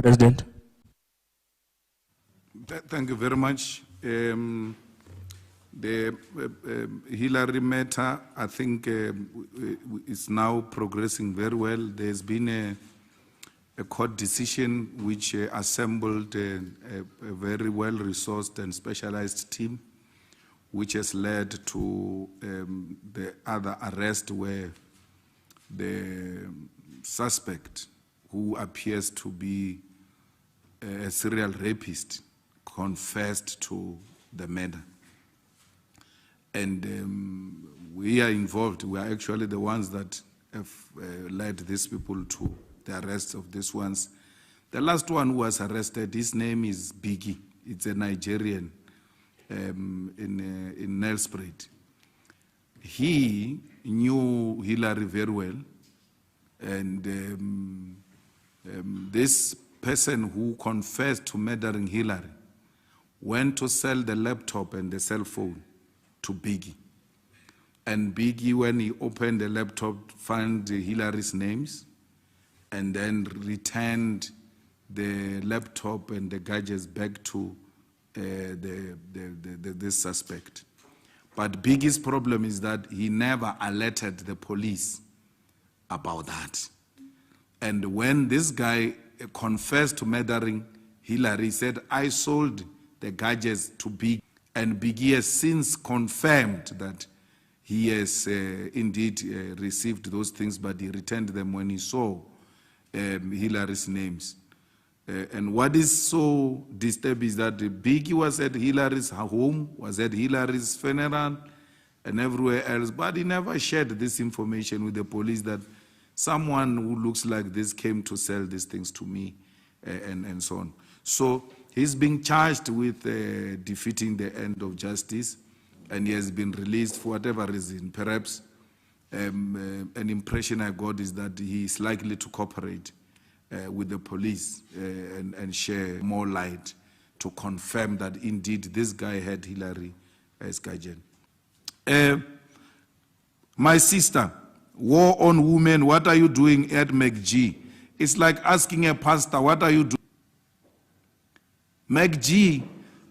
President. Thank you very much. The Hillary matter, I think, is now progressing very well. There's been a court decision which assembled a very well-resourced and specialized team, which has led to the other arrest where the suspect, who appears to be a serial rapist, confessed to the murder. And we are involved. We are actually the ones that have led these people to the arrest of these ones. The last one who was arrested, his name is Biggie. It's a Nigerian in Nelspruit. He knew Hillary very well, and this person who confessed to murdering Hillary went to sell the laptop and the cell phone to Biggie. And Biggie, when he opened the laptop, found Hillary's names and then returned the laptop and the gadgets back to this suspect. But Biggie's problem is that he never alerted the police about that. And when this guy confessed to murdering Hillary, he said, I sold the gadgets to Biggie. And Biggie has since confirmed that he has indeed received those things, but he returned them when he saw Hillary's names. And what is so disturbing is that Biggie was at Hillary's home, was at Hillary's funeral, and everywhere else, but he never shared this information with the police that someone who looks like this came to sell these things to me, and so on. So he's being charged with defeating the end of justice, and he has been released for whatever reason. Perhaps an impression I got is that he is likely to cooperate with the police and share more light to confirm that indeed this guy had Hillary as guardian. My sister, war on women, what are you doing at MacG? It's like asking a pastor, what are you doing? MacG,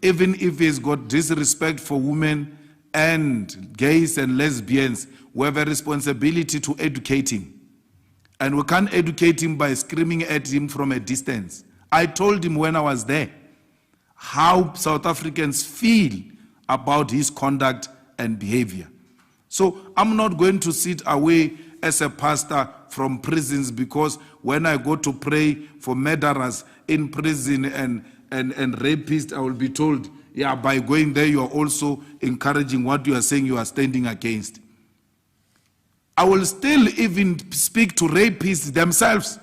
even if he's got disrespect for women and gays and lesbians, we have a responsibility to educate him. And we can't educate him by screaming at him from a distance. I told him when I was there how South Africans feel about his conduct and behavior. So I'm not going to sit away as a pastor from prisons, because when I go to pray for murderers in prison and rapists, I will be told, yeah, by going there, you are also encouraging what you are saying you are standing against. I will still even speak to rapists themselves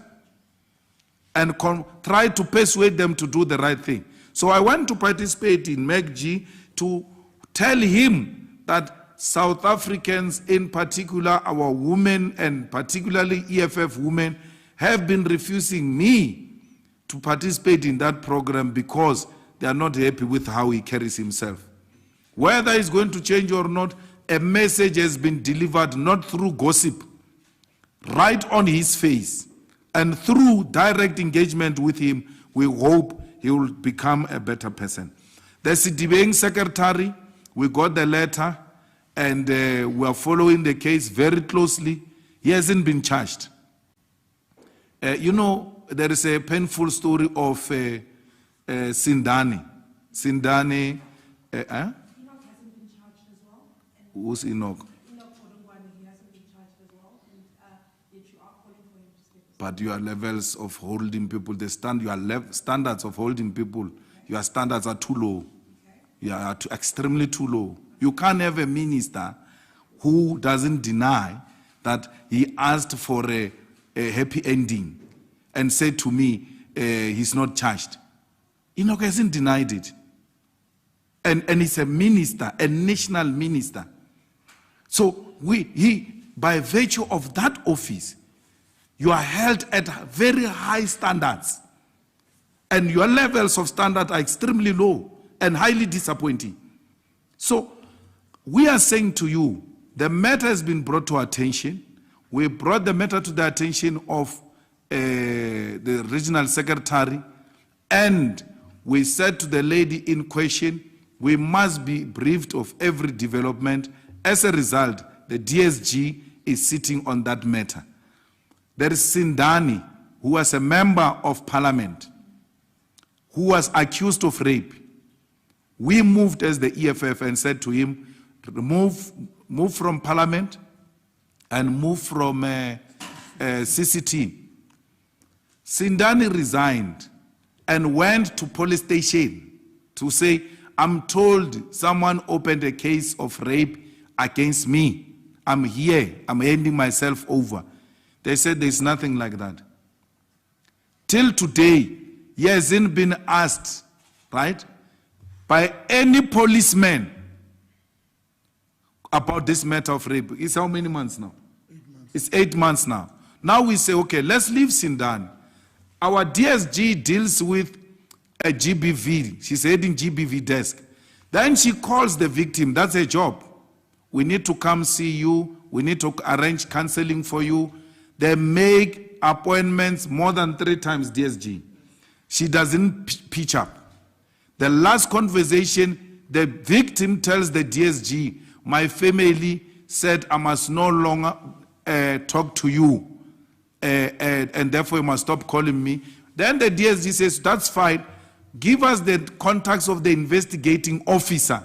and try to persuade them to do the right thing. So I want to participate in MacG to tell him that South Africans, in particular our women and particularly EFF women, have been refusing me to participate in that program because they are not happy with how he carries himself. Whether he's going to change or not, a message has been delivered not through gossip, right on his face. And through direct engagement with him, we hope he will become a better person. The CDBing secretary, we got the letter, and we are following the case very closely. He hasn't been charged. You know, there is a painful story of Sindani. Sindani, Enoch hasn't been charged as well. Who's Enoch? Enoch Godongwana, he hasn't been charged as well. And yet you are calling for him to stay. But your levels of holding people, your standards of holding people, your standards are too low. You are extremely too low. You can't have a minister who doesn't deny that he asked for a happy ending and said to me, he's not charged. Enoch hasn't denied it. And he's a minister, a national minister. So by virtue of that office, you are held at very high standards. And your levels of standard are extremely low and highly disappointing. So we are saying to you, the matter has been brought to our attention. We brought the matter to the attention of the regional secretary And we said to the lady in question, we must be briefed of every development. As a result, the DSG is sitting on that matter. There is Sindani, who was a member of parliament, who was accused of rape. We moved as the EFF and said to him, move from parliament and move from CCT. Sindani resigned and went to police station to say, I'm told someone opened a case of rape against me. I'm here, I'm handing myself over. They said there's nothing like that. Till today, he hasn't been asked, right, by any policeman about this matter of rape. It's how many months now? 8 months. It's 8 months now. Now we say, okay, let's leave Sindani. Our DSG deals with a GBV. She's heading GBV desk. Then she calls the victim. That's her job. We need to come see you. We need to arrange counseling for you. They make appointments more than 3 times DSG. She doesn't pitch up. The last conversation, the victim tells the DSG, my family said I must no longer talk to you, and therefore you must stop calling me. Then the DSG says, that's fine. Give us the contacts of the investigating officer,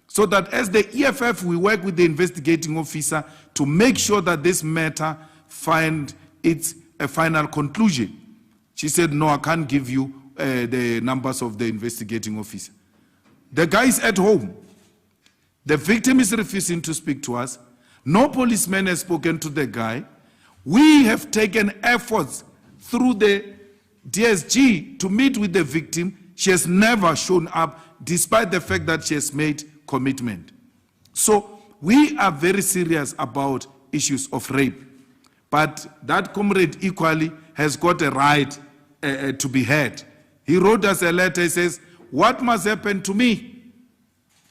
so that as the EFF, we work with the investigating officer to make sure that this matter find its a final conclusion. She said, no, I can't give you the numbers of the investigating officer. The guy is at home. The victim is refusing to speak to us. No policeman has spoken to the guy. We have taken efforts through the DSG to meet with the victim. She has never shown up, despite the fact that she has made commitment. So we are very serious about issues of rape. But that comrade equally has got a right to be heard. He wrote us a letter. He says, what must happen to me?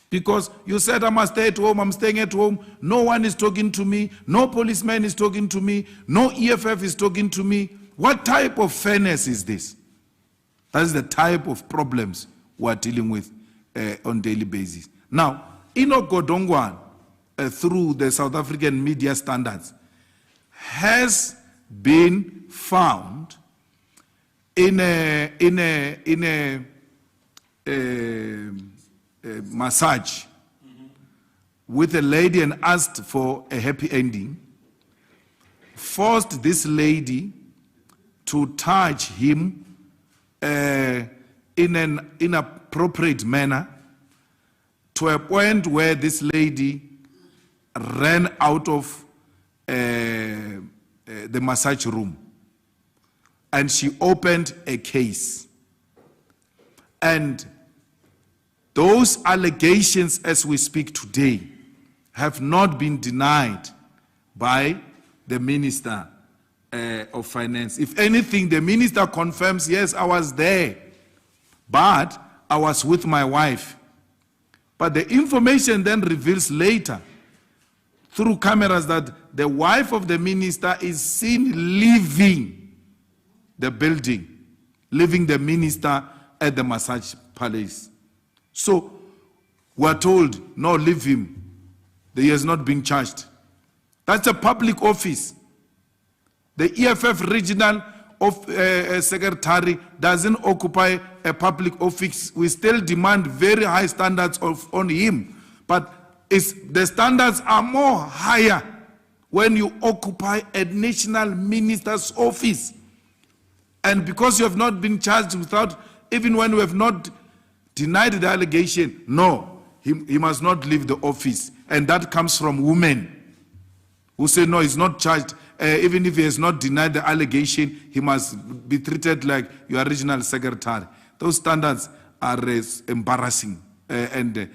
Because you said I must stay at home. I'm staying at home. No one is talking to me. No policeman is talking to me. No EFF is talking to me. What type of fairness is this? That's the type of problems we're dealing with on a daily basis. Now, Enoch Godongwana, through the South African media standards, has been found in a massage with a lady and asked for a happy ending, forced this lady to touch him in an inappropriate manner, to a point where this lady ran out of the massage room, and she opened a case. And those allegations, as we speak today, have not been denied by the Minister of Finance. If anything, the Minister confirms, yes, I was there, but I was with my wife. But the information then reveals later, through cameras, that the wife of the minister is seen leaving the building, leaving the minister at the massage palace. So we're told, no, leave him. He has not been charged. That's a public office. The EFF regional secretary doesn't occupy a public office. We still demand very high standards on him. But the standards are more higher when you occupy a national minister's office. And because you have not been charged without, even when we have not denied the allegation, no, he must not leave the office. And that comes from women who say, no, he's not charged. Even if he has not denied the allegation, he must be treated like your regional secretary. Those standards are embarrassing and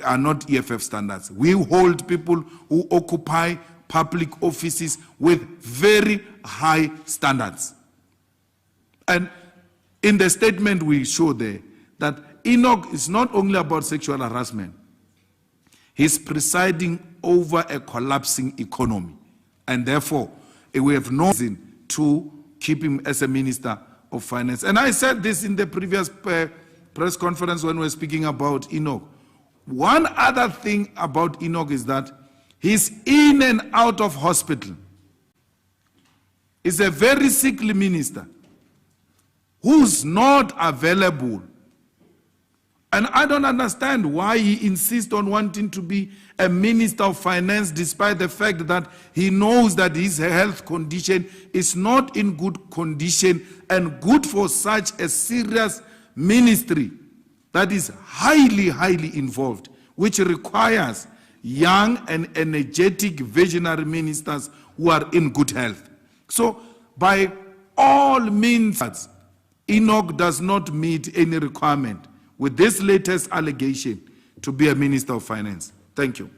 are not EFF standards. We hold people who occupy public offices with very high standards. And in the statement we show there, that Enoch is not only about sexual harassment, he's presiding over a collapsing economy. And therefore, we have no reason to keep him as a minister of Finance. And I said this in the previous press conference when we were speaking about Enoch. One other thing about Enoch is that he's in and out of hospital. He's a very sickly minister who's not available. And I don't understand why he insists on wanting to be a minister of finance despite the fact that he knows that his health condition is not in good condition and good for such a serious ministry that is highly, highly involved, which requires young and energetic visionary ministers who are in good health. So by all means, Enoch does not meet any requirement with this latest allegation to be a minister of finance. Thank you.